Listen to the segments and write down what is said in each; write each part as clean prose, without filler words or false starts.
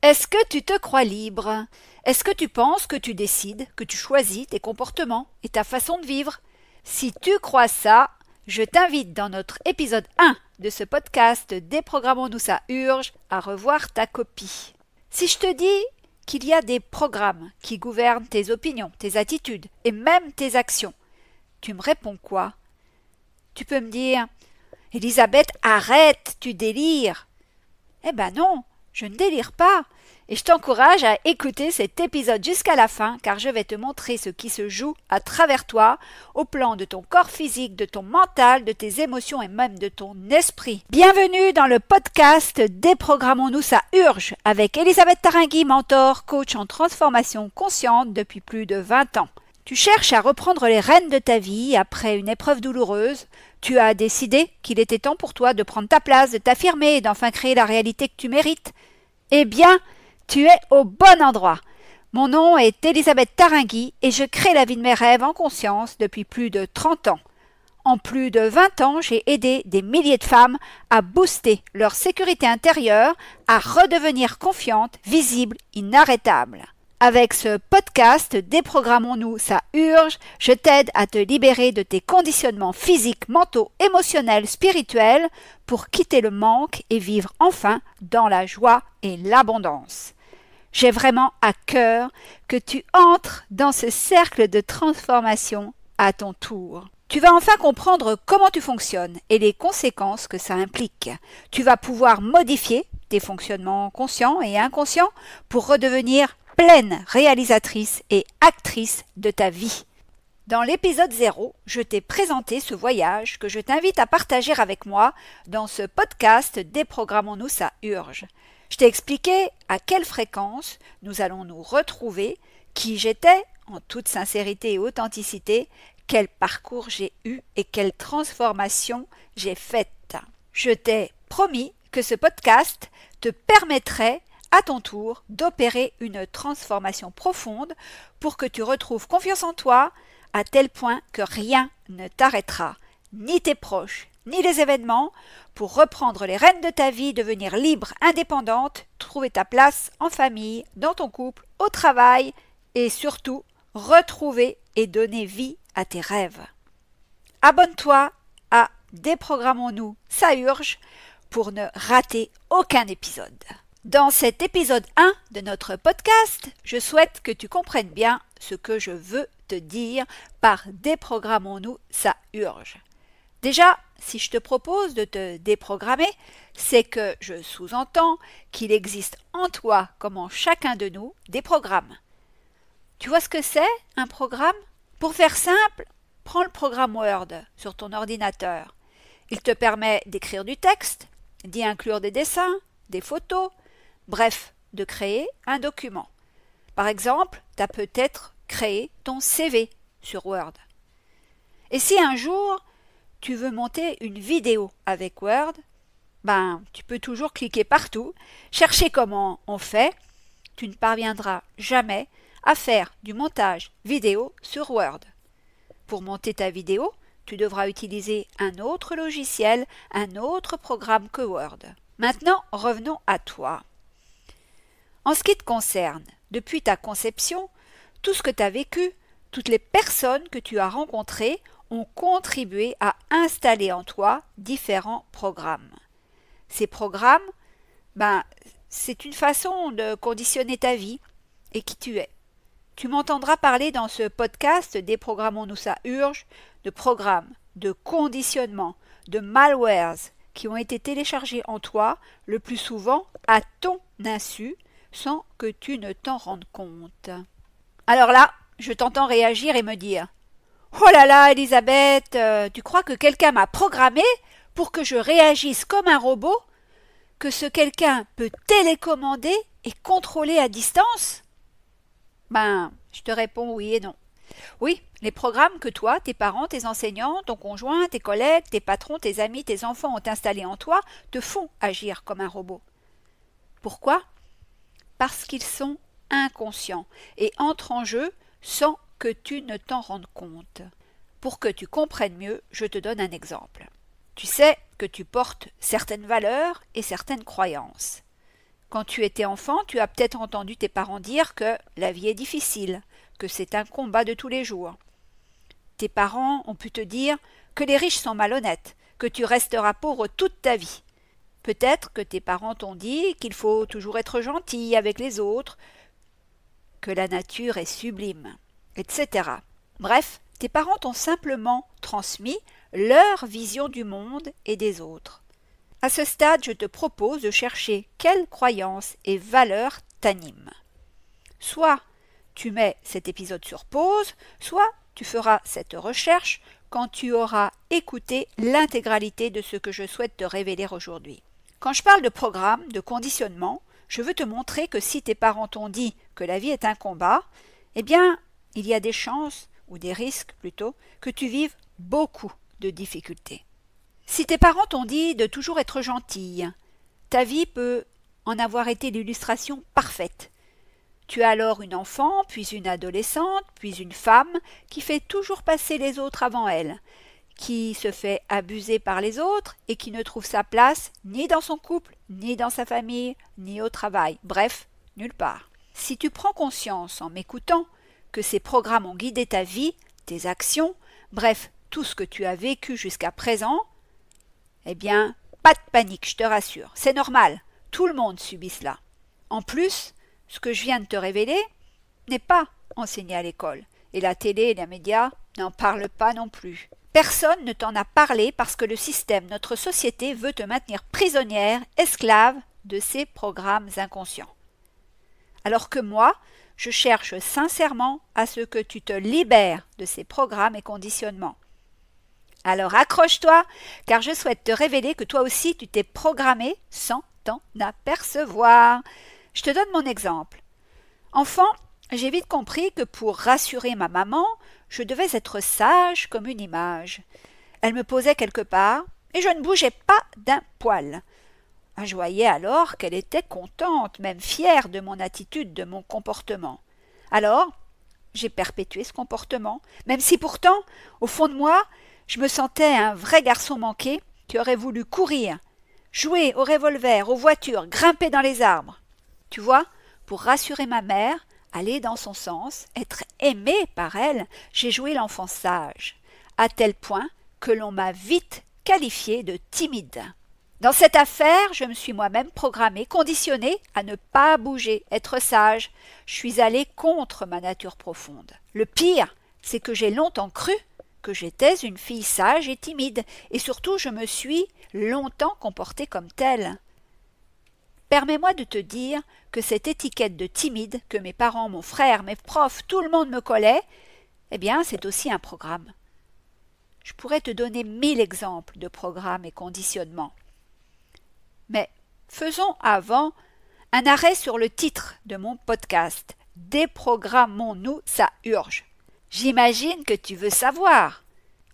Est-ce que tu te crois libre? Est-ce que tu penses que tu décides, que tu choisis tes comportements et ta façon de vivre? Si tu crois ça, je t'invite dans notre épisode 1 de ce podcast Déprogrammons-nous ça urge à revoir ta copie. Si je te dis qu'il y a des programmes qui gouvernent tes opinions, tes attitudes et même tes actions, tu me réponds quoi? Tu peux me dire « Elisabeth, arrête, tu délires !» Eh ben non, je ne délire pas. Et je t'encourage à écouter cet épisode jusqu'à la fin car je vais te montrer ce qui se joue à travers toi, au plan de ton corps physique, de ton mental, de tes émotions et même de ton esprit. Bienvenue dans le podcast Déprogrammons-nous ça urge avec Elisabeth Taringui, mentor, coach en transformation consciente depuis plus de 20 ans. Tu cherches à reprendre les rênes de ta vie après une épreuve douloureuse. Tu as décidé qu'il était temps pour toi de prendre ta place, de t'affirmer et d'enfin créer la réalité que tu mérites. Eh bien, tu es au bon endroit. Mon nom est Elisabeth Taringui et je crée la vie de mes rêves en conscience depuis plus de 30 ans. En plus de 20 ans, j'ai aidé des milliers de femmes à booster leur sécurité intérieure, à redevenir confiantes, visibles, inarrêtables. Avec ce podcast Déprogrammons-nous ça urge, je t'aide à te libérer de tes conditionnements physiques, mentaux, émotionnels, spirituels pour quitter le manque et vivre enfin dans la joie et l'abondance. J'ai vraiment à cœur que tu entres dans ce cercle de transformation à ton tour. Tu vas enfin comprendre comment tu fonctionnes et les conséquences que ça implique. Tu vas pouvoir modifier tes fonctionnements conscients et inconscients pour redevenir pleine réalisatrice et actrice de ta vie. Dans l'épisode 0, je t'ai présenté ce voyage que je t'invite à partager avec moi dans ce podcast Déprogrammons-nous ça urge. Je t'ai expliqué à quelle fréquence nous allons nous retrouver, qui j'étais en toute sincérité et authenticité, quel parcours j'ai eu et quelle transformation j'ai faite. Je t'ai promis que ce podcast te permettrait à ton tour d'opérer une transformation profonde pour que tu retrouves confiance en toi à tel point que rien ne t'arrêtera, ni tes proches, ni les événements, pour reprendre les rênes de ta vie, devenir libre, indépendante, trouver ta place en famille, dans ton couple, au travail et surtout retrouver et donner vie à tes rêves. Abonne-toi à Déprogrammons-nous ça urge pour ne rater aucun épisode. Dans cet épisode 1 de notre podcast, je souhaite que tu comprennes bien ce que je veux te dire par Déprogrammons-nous ça urge. Déjà, si je te propose de te déprogrammer, c'est que je sous-entends qu'il existe en toi, comme en chacun de nous, des programmes. Tu vois ce que c'est, un programme? Pour faire simple, prends le programme Word sur ton ordinateur. Il te permet d'écrire du texte, d'y inclure des dessins, des photos, bref, de créer un document. Par exemple, tu as peut-être créé ton CV sur Word. Et si un jour, tu veux monter une vidéo avec Word, tu peux toujours cliquer partout, chercher comment on fait. Tu ne parviendras jamais à faire du montage vidéo sur Word. Pour monter ta vidéo, tu devras utiliser un autre logiciel, un autre programme que Word. Maintenant, revenons à toi. En ce qui te concerne, depuis ta conception, tout ce que tu as vécu, toutes les personnes que tu as rencontrées ont contribué à installer en toi différents programmes. Ces programmes, c'est une façon de conditionner ta vie et qui tu es. Tu m'entendras parler dans ce podcast Déprogrammons-nous ça urge de programmes, de conditionnements, de malwares qui ont été téléchargés en toi le plus souvent à ton insu sans que tu ne t'en rendes compte. Alors là, je t'entends réagir et me dire « Oh là là, Elisabeth, tu crois que quelqu'un m'a programmé pour que je réagisse comme un robot? Que ce quelqu'un peut télécommander et contrôler à distance ?» Je te réponds oui et non. Oui, les programmes que toi, tes parents, tes enseignants, ton conjoint, tes collègues, tes patrons, tes amis, tes enfants ont installés en toi te font agir comme un robot. Pourquoi? Parce qu'ils sont inconscients et entrent en jeu sans que tu ne t'en rendes compte. Pour que tu comprennes mieux, je te donne un exemple. Tu sais que tu portes certaines valeurs et certaines croyances. Quand tu étais enfant, tu as peut-être entendu tes parents dire que la vie est difficile, que c'est un combat de tous les jours. Tes parents ont pu te dire que les riches sont malhonnêtes, que tu resteras pauvre toute ta vie. Peut-être que tes parents t'ont dit qu'il faut toujours être gentil avec les autres, que la nature est sublime, etc. Bref, tes parents t'ont simplement transmis leur vision du monde et des autres. À ce stade, je te propose de chercher quelles croyances et valeurs t'animent. Soit tu mets cet épisode sur pause, soit tu feras cette recherche quand tu auras écouté l'intégralité de ce que je souhaite te révéler aujourd'hui. Quand je parle de programme, de conditionnement, je veux te montrer que si tes parents t'ont dit que la vie est un combat, eh bien, il y a des chances, ou des risques plutôt, que tu vives beaucoup de difficultés. Si tes parents t'ont dit de toujours être gentille, ta vie peut en avoir été l'illustration parfaite. Tu es alors une enfant, puis une adolescente, puis une femme qui fait toujours passer les autres avant elle, qui se fait abuser par les autres et qui ne trouve sa place ni dans son couple, ni dans sa famille, ni au travail, bref, nulle part. Si tu prends conscience en m'écoutant que ces programmes ont guidé ta vie, tes actions, bref, tout ce que tu as vécu jusqu'à présent, eh bien, pas de panique, je te rassure, c'est normal, tout le monde subit cela. En plus, ce que je viens de te révéler n'est pas enseigné à l'école, et la télé et les médias n'en parlent pas non plus. Personne ne t'en a parlé parce que le système, notre société, veut te maintenir prisonnière, esclave de ces programmes inconscients. Alors que moi, je cherche sincèrement à ce que tu te libères de ces programmes et conditionnements. Alors accroche-toi, car je souhaite te révéler que toi aussi tu t'es programmé sans t'en apercevoir. Je te donne mon exemple. Enfant, j'ai vite compris que pour rassurer ma maman, je devais être sage comme une image. Elle me posait quelque part, et je ne bougeais pas d'un poil. Je voyais alors qu'elle était contente, même fière de mon attitude, de mon comportement. Alors, j'ai perpétué ce comportement, même si pourtant, au fond de moi, je me sentais un vrai garçon manqué qui aurait voulu courir, jouer au revolver, aux voitures, grimper dans les arbres. Tu vois, pour rassurer ma mère, aller dans son sens, être aimé par elle, j'ai joué l'enfant sage, à tel point que l'on m'a vite qualifié de timide. Dans cette affaire, je me suis moi-même programmée, conditionnée à ne pas bouger, être sage. Je suis allée contre ma nature profonde. Le pire, c'est que j'ai longtemps cru que j'étais une fille sage et timide, et surtout je me suis longtemps comportée comme telle. Permets-moi de te dire que cette étiquette de timide que mes parents, mon frère, mes profs, tout le monde me collait, eh bien c'est aussi un programme. Je pourrais te donner 1000 exemples de programmes et conditionnements. Mais faisons avant un arrêt sur le titre de mon podcast. Déprogrammons-nous, ça urge. J'imagine que tu veux savoir.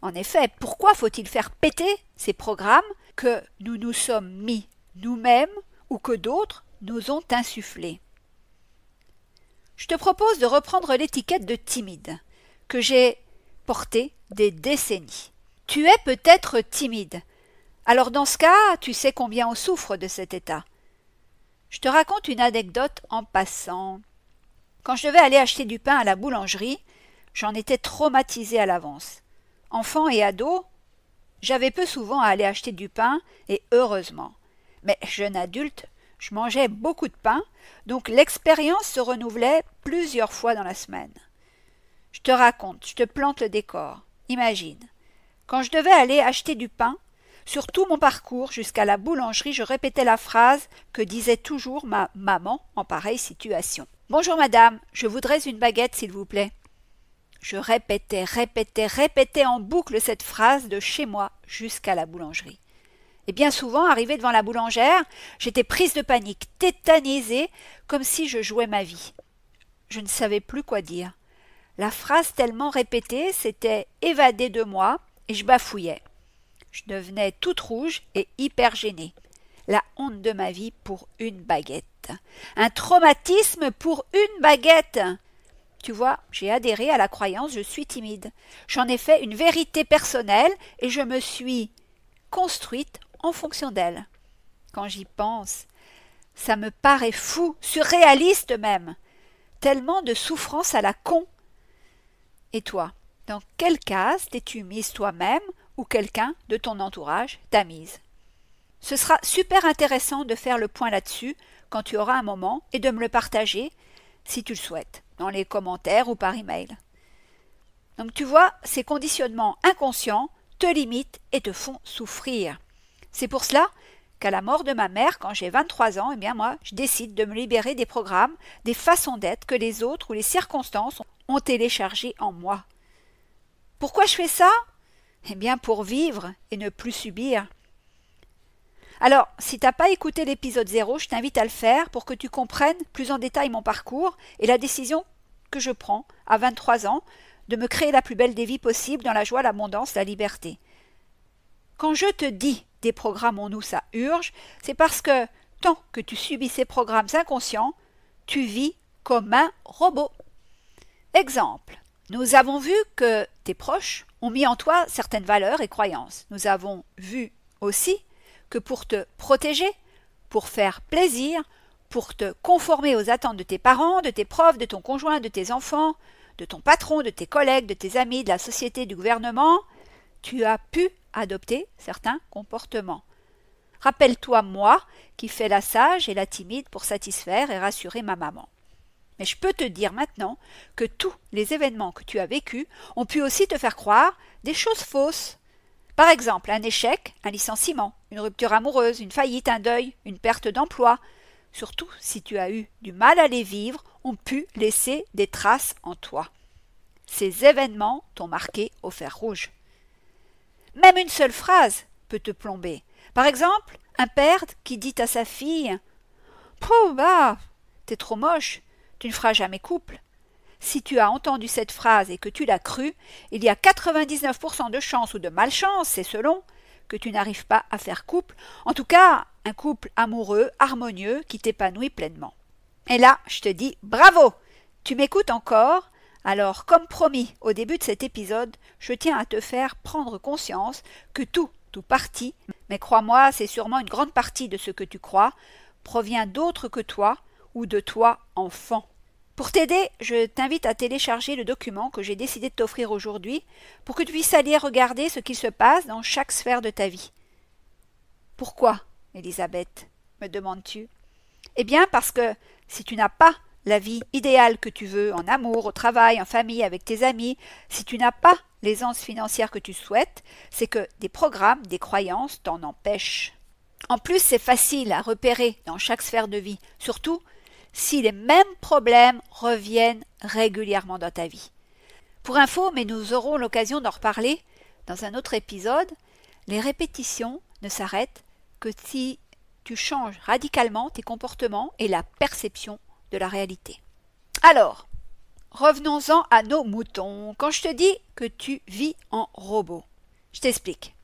En effet, pourquoi faut-il faire péter ces programmes que nous nous sommes mis nous-mêmes ou que d'autres nous ont insufflés? Je te propose de reprendre l'étiquette de timide que j'ai portée des décennies. Tu es peut-être timide. Alors dans ce cas, tu sais combien on souffre de cet état. Je te raconte une anecdote en passant. Quand je devais aller acheter du pain à la boulangerie, j'en étais traumatisée à l'avance. Enfant et ado, j'avais peu souvent à aller acheter du pain, et heureusement. Mais jeune adulte, je mangeais beaucoup de pain, donc l'expérience se renouvelait plusieurs fois dans la semaine. Je te raconte, je te plante le décor. Imagine, quand je devais aller acheter du pain, sur tout mon parcours jusqu'à la boulangerie, je répétais la phrase que disait toujours ma maman en pareille situation. « Bonjour madame, je voudrais une baguette s'il vous plaît. » Je répétais en boucle cette phrase de chez moi jusqu'à la boulangerie. Et bien souvent, arrivée devant la boulangère, j'étais prise de panique, tétanisée, comme si je jouais ma vie. Je ne savais plus quoi dire. La phrase tellement répétée s'était évadée de moi et je bafouillais. Je devenais toute rouge et hyper gênée. La honte de ma vie pour une baguette. Un traumatisme pour une baguette. Tu vois, j'ai adhéré à la croyance « je suis timide ». J'en ai fait une vérité personnelle et je me suis construite en fonction d'elle. Quand j'y pense, Ça me paraît fou, surréaliste même. Tellement de souffrance à la con. Et toi, dans quelle case t'es-tu mise toi-même ou quelqu'un de ton entourage t'a mise? Ce sera super intéressant de faire le point là-dessus quand tu auras un moment et de me le partager, si tu le souhaites, dans les commentaires ou par email. Donc tu vois, ces conditionnements inconscients te limitent et te font souffrir. C'est pour cela qu'à la mort de ma mère, quand j'ai 23 ans, eh bien moi, je décide de me libérer des programmes, des façons d'être que les autres ou les circonstances ont téléchargés en moi. Pourquoi je fais ça? Eh bien pour vivre et ne plus subir. Alors, si tu n'as pas écouté l'épisode 0, je t'invite à le faire pour que tu comprennes plus en détail mon parcours et la décision que je prends à 23 ans de me créer la plus belle des vies possible dans la joie, l'abondance, la liberté. Quand je te dis déprogrammons-nous, ça urge, c'est parce que tant que tu subis ces programmes inconscients, tu vis comme un robot. Exemple, nous avons vu que tes proches ont mis en toi certaines valeurs et croyances. Nous avons vu aussi que pour te protéger, pour faire plaisir, pour te conformer aux attentes de tes parents, de tes profs, de ton conjoint, de tes enfants, de ton patron, de tes collègues, de tes amis, de la société, du gouvernement, tu as pu adopter certains comportements. Rappelle-toi moi qui fais la sage et la timide pour satisfaire et rassurer ma maman. Mais je peux te dire maintenant que tous les événements que tu as vécus ont pu aussi te faire croire des choses fausses. Par exemple, un échec, un licenciement, une rupture amoureuse, une faillite, un deuil, une perte d'emploi, surtout si tu as eu du mal à les vivre, ont pu laisser des traces en toi. Ces événements t'ont marqué au fer rouge. Même une seule phrase peut te plomber. Par exemple, un père qui dit à sa fille « Oh bah, t'es trop moche, tu ne feras jamais couple ». Si tu as entendu cette phrase et que tu l'as crue, il y a 99% de chance ou de malchance, c'est selon, que tu n'arrives pas à faire couple, en tout cas un couple amoureux, harmonieux, qui t'épanouit pleinement. Et là, je te dis bravo! Tu m'écoutes encore? Alors, comme promis au début de cet épisode, je tiens à te faire prendre conscience que tout parti, mais crois-moi, c'est sûrement une grande partie de ce que tu crois, provient d'autres que toi ou de toi enfant. Pour t'aider, je t'invite à télécharger le document que j'ai décidé de t'offrir aujourd'hui pour que tu puisses aller regarder ce qu'il se passe dans chaque sphère de ta vie. Pourquoi, Elisabeth, me demandes-tu? Eh bien parce que si tu n'as pas la vie idéale que tu veux en amour, au travail, en famille, avec tes amis, si tu n'as pas l'aisance financière que tu souhaites, c'est que des programmes, des croyances t'en empêchent. En plus, c'est facile à repérer dans chaque sphère de vie, surtout si les mêmes problèmes reviennent régulièrement dans ta vie. Pour info, mais nous aurons l'occasion d'en reparler dans un autre épisode, les répétitions ne s'arrêtent que si tu changes radicalement tes comportements et la perception de la réalité. Alors, revenons-en à nos moutons. Quand je te dis que tu vis en robot, je t'explique.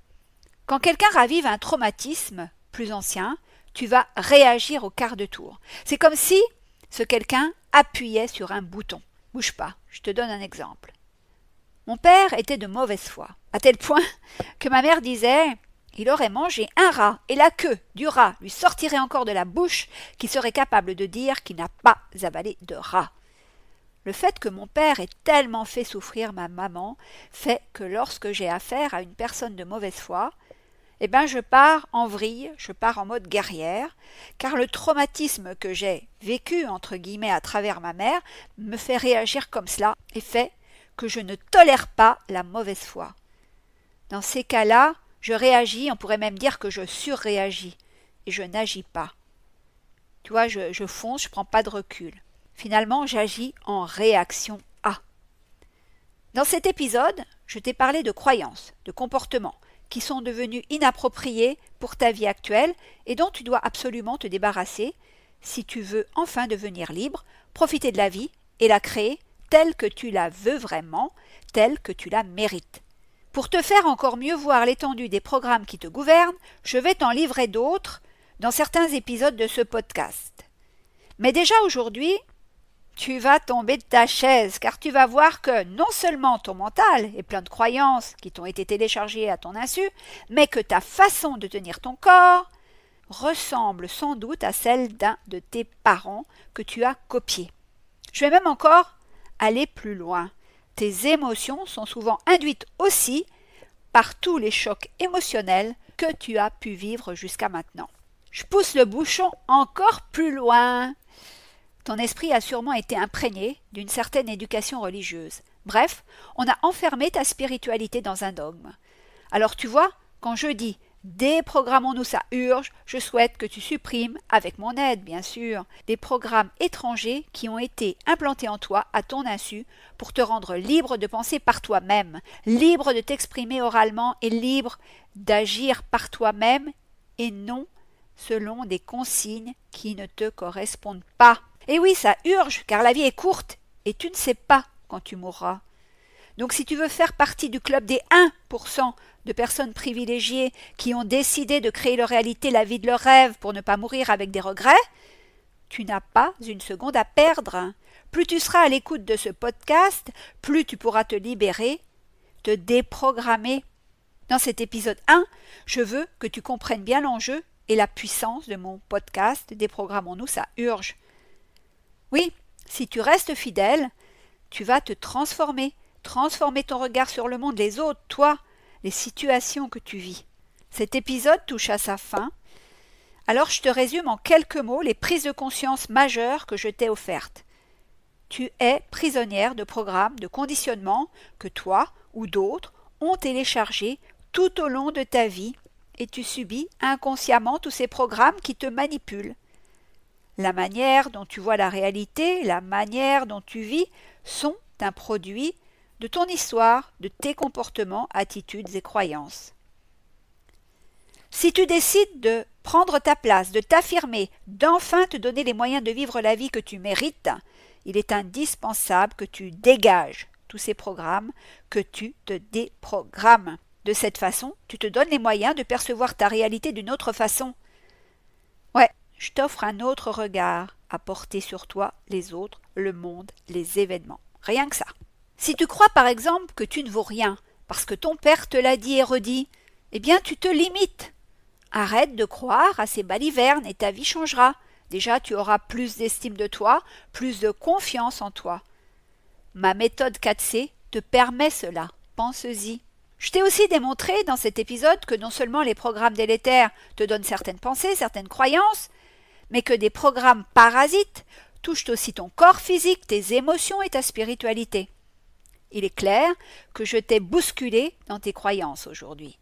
Quand quelqu'un ravive un traumatisme plus ancien, tu vas réagir au quart de tour. C'est comme si ce quelqu'un appuyait sur un bouton. Bouge pas, je te donne un exemple. Mon père était de mauvaise foi, à tel point que ma mère disait « Il aurait mangé un rat et la queue du rat lui sortirait encore de la bouche qu'il serait capable de dire qu'il n'a pas avalé de rat. » Le fait que mon père ait tellement fait souffrir ma maman fait que lorsque j'ai affaire à une personne de mauvaise foi, eh bien je pars en vrille, je pars en mode guerrière, car le traumatisme que j'ai vécu, entre guillemets, à travers ma mère, me fait réagir comme cela et fait que je ne tolère pas la mauvaise foi. Dans ces cas-là, je réagis, on pourrait même dire que je surréagis, et je n'agis pas. Tu vois, je fonce, je ne prends pas de recul. Finalement, j'agis en réaction à. Dans cet épisode, je t'ai parlé de croyances, de comportements, qui sont devenus inappropriés pour ta vie actuelle et dont tu dois absolument te débarrasser si tu veux enfin devenir libre, profiter de la vie et la créer telle que tu la veux vraiment, telle que tu la mérites. Pour te faire encore mieux voir l'étendue des programmes qui te gouvernent, je vais t'en livrer d'autres dans certains épisodes de ce podcast. Mais déjà aujourd'hui, tu vas tomber de ta chaise, car tu vas voir que non seulement ton mental est plein de croyances qui t'ont été téléchargées à ton insu, mais que ta façon de tenir ton corps, ressemble sans doute à celle d'un de tes parents que tu as copié. Je vais même encore aller plus loin. Tes émotions sont souvent induites aussi par tous les chocs émotionnels que tu as pu vivre jusqu'à maintenant. Je pousse le bouchon encore plus loin. Ton esprit a sûrement été imprégné d'une certaine éducation religieuse. Bref, on a enfermé ta spiritualité dans un dogme. Alors tu vois, quand je dis « déprogrammons-nous, ça urge », je souhaite que tu supprimes, avec mon aide bien sûr, des programmes étrangers qui ont été implantés en toi à ton insu pour te rendre libre de penser par toi-même, libre de t'exprimer oralement et libre d'agir par toi-même et non selon des consignes qui ne te correspondent pas. Et oui, ça urge, car la vie est courte et tu ne sais pas quand tu mourras. Donc si tu veux faire partie du club des 1% de personnes privilégiées qui ont décidé de créer leur réalité, la vie de leurs rêves pour ne pas mourir avec des regrets, tu n'as pas une seconde à perdre. Plus tu seras à l'écoute de ce podcast, plus tu pourras te libérer, te déprogrammer. Dans cet épisode 1, je veux que tu comprennes bien l'enjeu et la puissance de mon podcast Déprogrammons-nous, ça urge. Oui, si tu restes fidèle, tu vas te transformer ton regard sur le monde, les autres, toi, les situations que tu vis. Cet épisode touche à sa fin, alors je te résume en quelques mots les prises de conscience majeures que je t'ai offertes. Tu es prisonnière de programmes de conditionnement que toi ou d'autres ont téléchargés tout au long de ta vie et tu subis inconsciemment tous ces programmes qui te manipulent. La manière dont tu vois la réalité, la manière dont tu vis sont un produit de ton histoire, de tes comportements, attitudes et croyances. Si tu décides de prendre ta place, de t'affirmer, d'enfin te donner les moyens de vivre la vie que tu mérites, il est indispensable que tu dégages tous ces programmes, que tu te déprogrammes. De cette façon, tu te donnes les moyens de percevoir ta réalité d'une autre façon. Ouais, je t'offre un autre regard à porter sur toi, les autres, le monde, les événements. Rien que ça. Si tu crois par exemple que tu ne vaux rien, parce que ton père te l'a dit et redit, eh bien tu te limites. Arrête de croire à ces balivernes et ta vie changera. Déjà tu auras plus d'estime de toi, plus de confiance en toi. Ma méthode 4C te permet cela, pense-y. Je t'ai aussi démontré dans cet épisode que non seulement les programmes délétères te donnent certaines pensées, certaines croyances, mais que des programmes parasites touchent aussi ton corps physique, tes émotions et ta spiritualité. Il est clair que je t'ai bousculé dans tes croyances aujourd'hui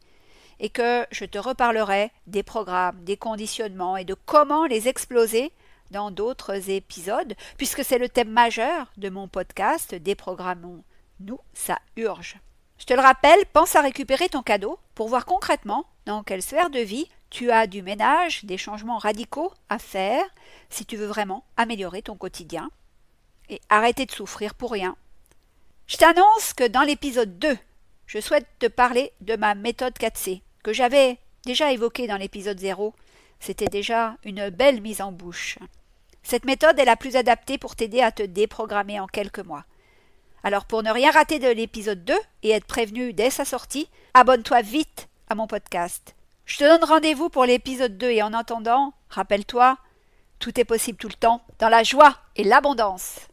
et que je te reparlerai des programmes, des conditionnements et de comment les exploser dans d'autres épisodes, puisque c'est le thème majeur de mon podcast Déprogrammons-nous, ça urge. Je te le rappelle, pense à récupérer ton cadeau pour voir concrètement dans quelle sphère de vie tu as du ménage, des changements radicaux à faire si tu veux vraiment améliorer ton quotidien et arrêter de souffrir pour rien. Je t'annonce que dans l'épisode 2, je souhaite te parler de ma méthode 4C, que j'avais déjà évoquée dans l'épisode 0. C'était déjà une belle mise en bouche. Cette méthode est la plus adaptée pour t'aider à te déprogrammer en quelques mois. Alors pour ne rien rater de l'épisode 2 et être prévenu dès sa sortie, abonne-toi vite à mon podcast. Je te donne rendez-vous pour l'épisode 2 et en attendant, rappelle-toi, tout est possible tout le temps, dans la joie et l'abondance.